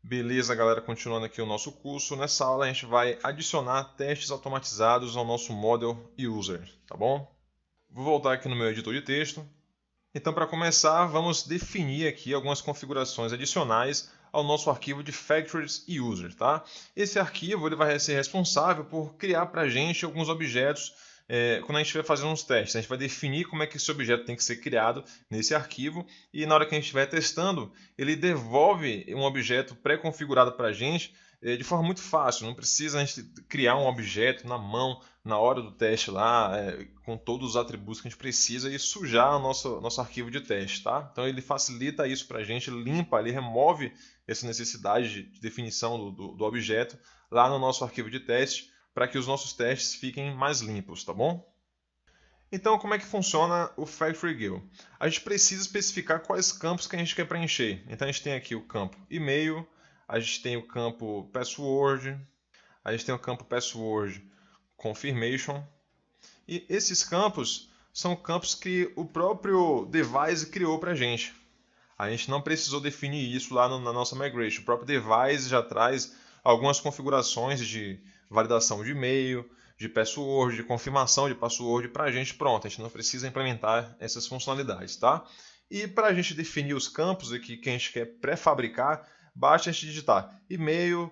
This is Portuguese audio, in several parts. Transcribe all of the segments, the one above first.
Beleza, galera, continuando aqui o nosso curso. Nessa aula a gente vai adicionar testes automatizados ao nosso model user, tá bom? Vou voltar aqui no meu editor de texto. Então, para começar, vamos definir aqui algumas configurações adicionais ao nosso arquivo de factories e user, tá? Esse arquivo ele vai ser responsável por criar para a gente alguns objetos quando a gente estiver fazendo uns testes. A gente vai definir como é que esse objeto tem que ser criado nesse arquivo e na hora que a gente estiver testando, ele devolve um objeto pré-configurado para a gente de forma muito fácil. Não precisa a gente criar um objeto na mão, na hora do teste lá, com todos os atributos que a gente precisa e sujar o nosso arquivo de teste, tá? Então ele facilita isso para a gente, limpa, ele remove essa necessidade de definição do objeto lá no nosso arquivo de teste para que os nossos testes fiquem mais limpos, tá bom? Então, como é que funciona o Factory Girl? A gente precisa especificar quais campos que a gente quer preencher. Então, a gente tem aqui o campo e-mail, a gente tem o campo password, a gente tem o campo password confirmation. E esses campos são campos que o próprio device criou para a gente. A gente não precisou definir isso lá na nossa migration. O próprio device já traz algumas configurações de validação de e-mail, de password, de confirmação de password para a gente. Pronto, a gente não precisa implementar essas funcionalidades, tá? E para a gente definir os campos aqui que a gente quer pré-fabricar, basta a gente digitar e-mail,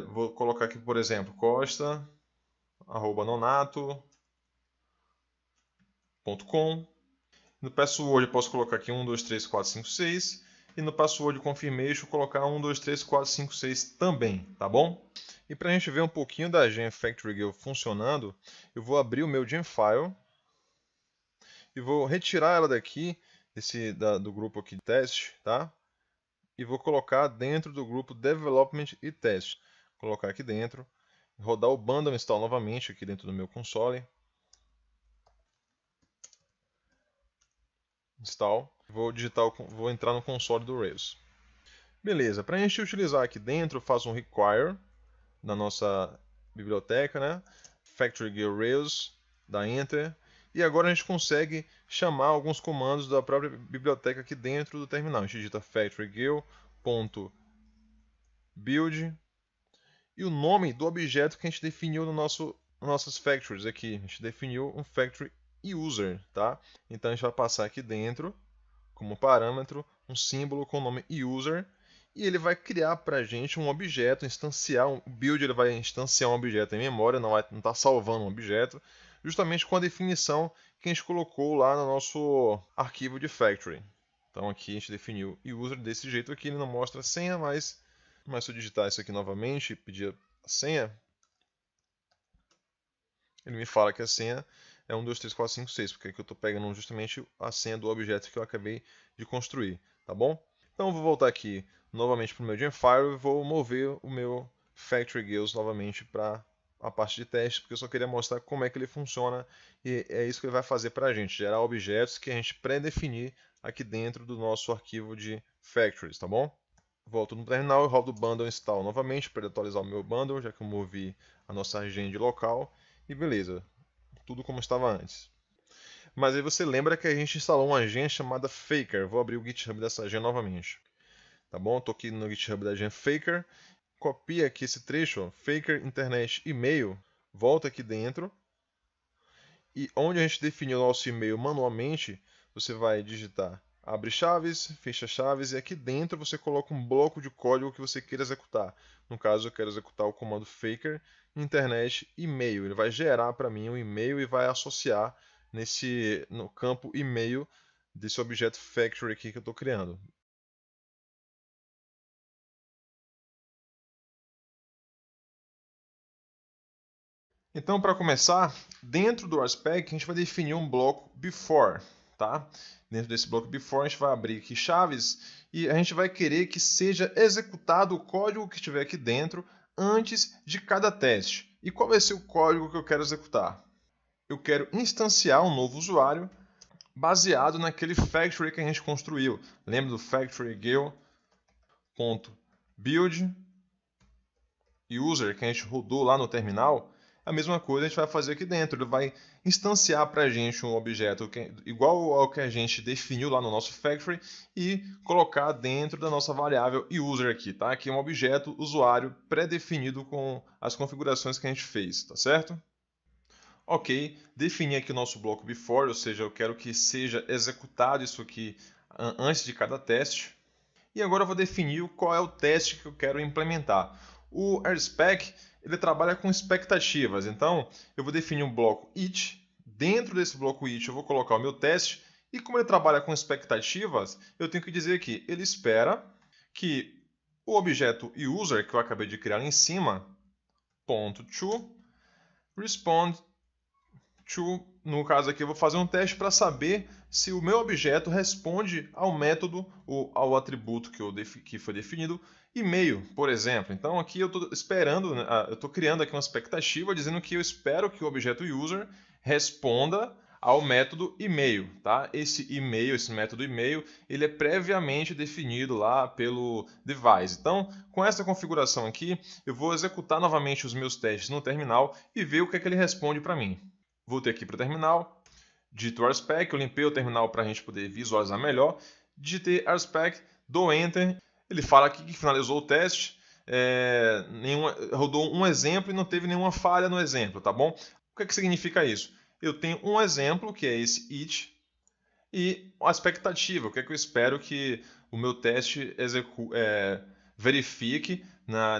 vou colocar aqui, por exemplo, costa@nonato.com. No password eu posso colocar aqui 1, 2, 3, 4, 5, 6. E no password confirmation colocar 1, 2, 3, 4, 5, 6 também, tá bom? E para a gente ver um pouquinho da Gem Factory Girl funcionando, eu vou abrir o meu Gem File e vou retirar ela daqui, do grupo aqui de teste, tá? E vou colocar dentro do grupo Development e Test. Vou colocar aqui dentro, rodar o bundle install novamente aqui dentro do meu console. Install. Vou entrar no console do Rails. Beleza, para a gente utilizar aqui dentro, eu faço um require na nossa biblioteca, né? Factory Girl Rails, dá Enter. E agora a gente consegue chamar alguns comandos da própria biblioteca aqui dentro do terminal. A gente digita factorygirl.build e o nome do objeto que a gente definiu nossas factories aqui. A gente definiu um factory user, tá? Então a gente vai passar aqui dentro, como parâmetro, um símbolo com o nome user e ele vai criar para a gente um objeto, o build ele vai instanciar um objeto em memória, não está salvando um objeto, justamente com a definição que a gente colocou lá no nosso arquivo de factory. Então aqui a gente definiu user desse jeito aqui, ele não mostra a senha, mas se eu digitar isso aqui novamente e pedir a senha, ele me fala que a senha é 1, 2, 3, 4, 5, 6, porque aqui eu estou pegando justamente a senha do objeto que eu acabei de construir, tá bom? Então eu vou voltar aqui novamente para o meu Gemfire e vou mover o meu Factory Girls novamente para a parte de teste, porque eu só queria mostrar como é que ele funciona e é isso que ele vai fazer para a gente, gerar objetos que a gente pré-definir aqui dentro do nosso arquivo de Factories, tá bom? Volto no terminal e rodo o bundle install novamente para atualizar o meu bundle, já que eu movi a nossa agenda local e beleza, tudo como estava antes. Mas aí você lembra que a gente instalou uma agenda chamada Faker. Vou abrir o GitHub dessa agenda novamente. Tá bom? Estou aqui no GitHub da agenda Faker. Copia aqui esse trecho, ó, Faker Internet e-mail. Volta aqui dentro. E onde a gente definiu o nosso e-mail manualmente, você vai digitar abre chaves, fecha chaves e aqui dentro você coloca um bloco de código que você queira executar. No caso, eu quero executar o comando Faker Internet e-mail. Ele vai gerar para mim um e-mail e vai associar no campo e-mail desse objeto factory aqui que eu estou criando. Então, para começar, dentro do RSpec, a gente vai definir um bloco before, tá? Dentro desse bloco before, a gente vai abrir aqui chaves e a gente vai querer que seja executado o código que estiver aqui dentro antes de cada teste. E qual vai ser o código que eu quero executar? Eu quero instanciar um novo usuário baseado naquele factory que a gente construiu. Lembra do factory girl.build user que a gente rodou lá no terminal? A mesma coisa a gente vai fazer aqui dentro. Ele vai instanciar para a gente um objeto igual ao que a gente definiu lá no nosso factory e colocar dentro da nossa variável user aqui, tá? Aqui é um objeto usuário pré-definido com as configurações que a gente fez, tá certo? Ok, defini aqui o nosso bloco before, ou seja, eu quero que seja executado isso aqui antes de cada teste. E agora eu vou definir qual é o teste que eu quero implementar. O AirSpec ele trabalha com expectativas, então eu vou definir um bloco each. Dentro desse bloco each eu vou colocar o meu teste. E como ele trabalha com expectativas, eu tenho que dizer que ele espera que o objeto user que eu acabei de criar em cima, .to, respond to, no caso aqui eu vou fazer um teste para saber se o meu objeto responde ao método ou ao atributo que foi definido e-mail, por exemplo. Então aqui eu estou esperando, eu estou criando aqui uma expectativa dizendo que eu espero que o objeto user responda ao método e-mail, tá? Esse e-mail, esse método e-mail, ele é previamente definido lá pelo device. Então, com essa configuração aqui, eu vou executar novamente os meus testes no terminal e ver o que é que ele responde para mim. Voltei aqui para o terminal, digito RSpec, eu limpei o terminal para a gente poder visualizar melhor. Digitei RSpec, dou Enter, ele fala aqui que finalizou o teste, rodou um exemplo e não teve nenhuma falha no exemplo, tá bom? O que é que significa isso? Eu tenho um exemplo, que é esse each, e a expectativa, o que é que eu espero que o meu teste verifique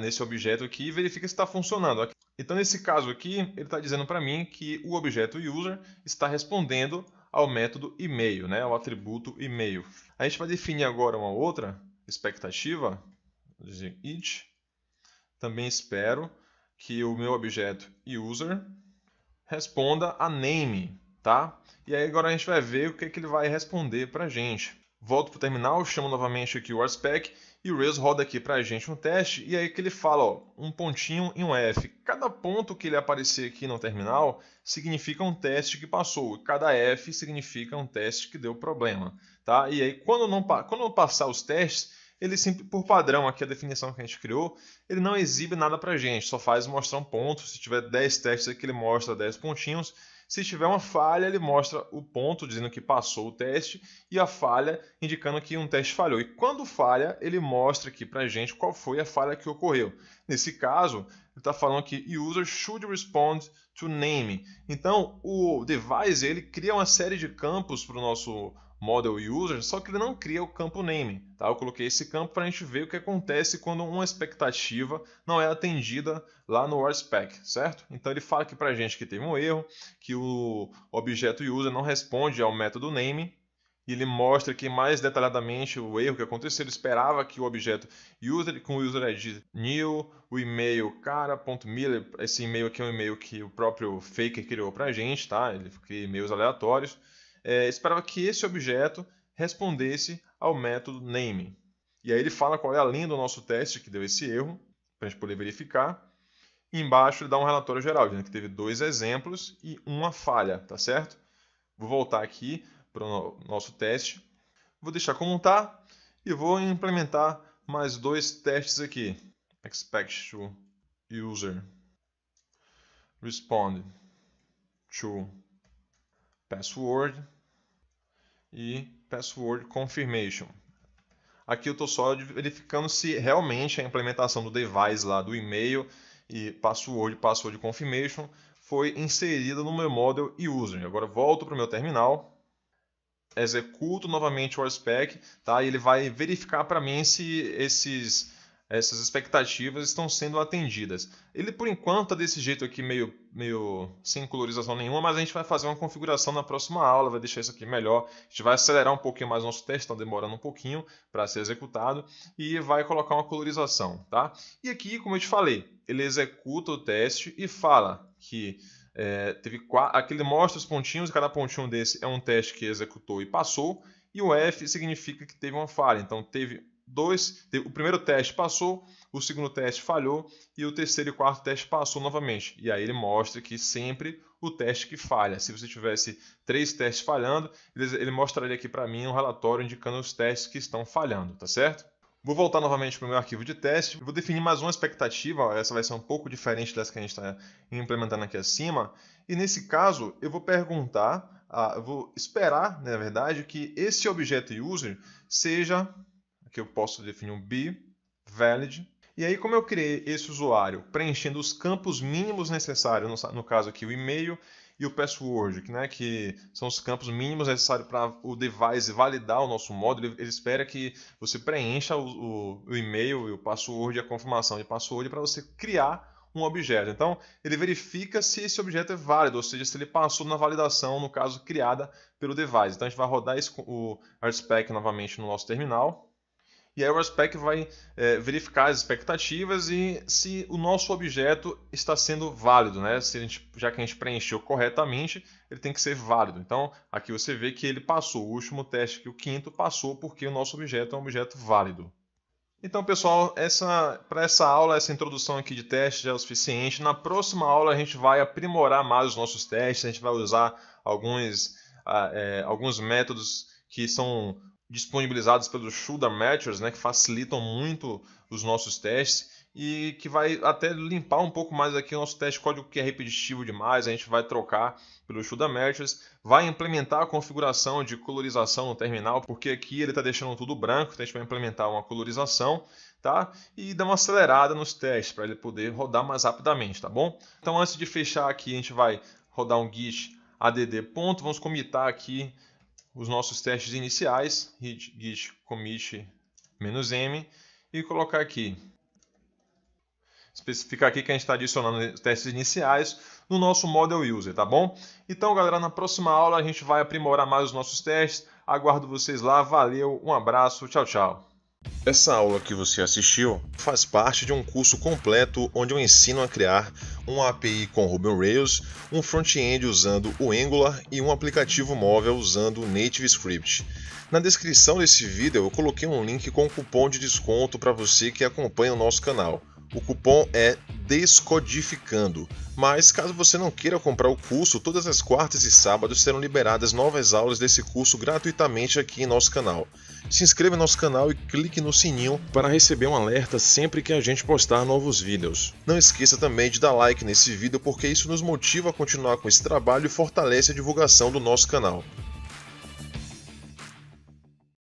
nesse objeto aqui e verifique se está funcionando. Então, nesse caso aqui, ele está dizendo para mim que o objeto user está respondendo ao método e-mail, né, ao atributo e-mail. A gente vai definir agora uma outra expectativa, vou dizer each. Também espero que o meu objeto user responda a name, tá? E aí agora a gente vai ver o que é que ele vai responder para a gente. Volto para o terminal, chamo novamente aqui o RSpec e o Rails roda aqui para a gente um teste e aí que ele fala, ó, um pontinho e um F. Cada ponto que ele aparecer aqui no terminal significa um teste que passou, e cada F significa um teste que deu problema, tá? E aí quando não passar os testes, ele sempre, por padrão, aqui a definição que a gente criou, ele não exibe nada para a gente, só faz mostrar um ponto. Se tiver 10 testes aqui, ele mostra 10 pontinhos. Se tiver uma falha, ele mostra o ponto dizendo que passou o teste e a falha indicando que um teste falhou. E quando falha, ele mostra aqui para a gente qual foi a falha que ocorreu. Nesse caso, ele está falando que user should respond to name. Então, o device ele cria uma série de campos para o nosso model user, só que ele não cria o campo name. Tá? Eu coloquei esse campo para a gente ver o que acontece quando uma expectativa não é atendida lá no RSpec, certo? Então ele fala aqui para a gente que teve um erro, que o objeto user não responde ao método name, e ele mostra aqui mais detalhadamente o erro que aconteceu. Ele esperava que o objeto user, com o user ID new, o e-mail cara.miller, esse e-mail aqui é um e-mail que o próprio Faker criou para a gente, tá? Ele cria e-mails aleatórios. Esperava que esse objeto respondesse ao método name. E aí ele fala qual é a linha do nosso teste que deu esse erro, para a gente poder verificar. E embaixo ele dá um relatório geral, dizendo que teve 2 exemplos e uma falha, tá certo? Vou voltar aqui para o nosso teste. Vou deixar como está e vou implementar mais 2 testes aqui. Expect to user respond to password e password confirmation. Aqui eu estou só verificando se realmente a implementação do device lá do e-mail e password confirmation foi inserida no meu model user. Agora volto para o meu terminal, executo novamente o RSpec, tá? E ele vai verificar para mim se essas expectativas estão sendo atendidas. Ele, por enquanto, está desse jeito aqui, meio sem colorização nenhuma, mas a gente vai fazer uma configuração na próxima aula, vai deixar isso aqui melhor. A gente vai acelerar um pouquinho mais o nosso teste, está demorando um pouquinho para ser executado, e vai colocar uma colorização, tá? E aqui, como eu te falei, ele executa o teste e fala que aqui ele mostra os pontinhos, e cada pontinho desse é um teste que executou e passou, e o F significa que teve uma falha. Então, o primeiro teste passou, o segundo teste falhou e o terceiro e quarto teste passou novamente. E aí ele mostra que sempre o teste que falha. Se você tivesse 3 testes falhando, ele mostraria aqui para mim um relatório indicando os testes que estão falhando, tá certo? Vou voltar novamente para o meu arquivo de teste, vou definir mais uma expectativa, essa vai ser um pouco diferente dessa que a gente está implementando aqui acima, e nesse caso eu vou perguntar, eu vou esperar, na verdade, que esse objeto user seja, aqui eu posso definir um be_valid, e aí como eu criei esse usuário preenchendo os campos mínimos necessários, no caso aqui o e-mail e o password, que são os campos mínimos necessários para o device validar o nosso módulo. Ele espera que você preencha o e-mail e o password, a confirmação de password para você criar um objeto. Então, ele verifica se esse objeto é válido, ou seja, se ele passou na validação, no caso, criada pelo device. Então, a gente vai rodar o RSpec novamente no nosso terminal. E aí o RSpec vai verificar as expectativas e se o nosso objeto está sendo válido, já que a gente preencheu corretamente, ele tem que ser válido. Então, aqui você vê que ele passou. O último teste, que o quinto, passou porque o nosso objeto é um objeto válido. Então, pessoal, para essa aula, essa introdução aqui de teste já é o suficiente. Na próxima aula, a gente vai aprimorar mais os nossos testes, a gente vai usar alguns métodos que são disponibilizados pelos Shoulder Matchers, que facilitam muito os nossos testes e que vai até limpar um pouco mais aqui o nosso teste código que é repetitivo demais. A gente vai trocar pelos Shoulder Matchers, vai implementar a configuração de colorização no terminal, porque aqui ele está deixando tudo branco, então a gente vai implementar uma colorização, tá? E dar uma acelerada nos testes para ele poder rodar mais rapidamente, tá bom? Então antes de fechar aqui, a gente vai rodar um git add ponto, vamos commitar aqui os nossos testes iniciais, git commit -m, e colocar aqui, especificar aqui que a gente está adicionando testes iniciais no nosso model user, tá bom? Então, galera, na próxima aula a gente vai aprimorar mais os nossos testes. Aguardo vocês lá, valeu, um abraço, tchau, tchau. Essa aula que você assistiu faz parte de um curso completo onde eu ensino a criar uma API com Ruby on Rails, um front-end usando o Angular e um aplicativo móvel usando o NativeScript. Na descrição desse vídeo eu coloquei um link com cupom de desconto para você que acompanha o nosso canal. O cupom é DESCODIFICANDO, mas caso você não queira comprar o curso, todas as quartas e sábados serão liberadas novas aulas desse curso gratuitamente aqui em nosso canal. Se inscreva no nosso canal e clique no sininho para receber um alerta sempre que a gente postar novos vídeos. Não esqueça também de dar like nesse vídeo porque isso nos motiva a continuar com esse trabalho e fortalece a divulgação do nosso canal.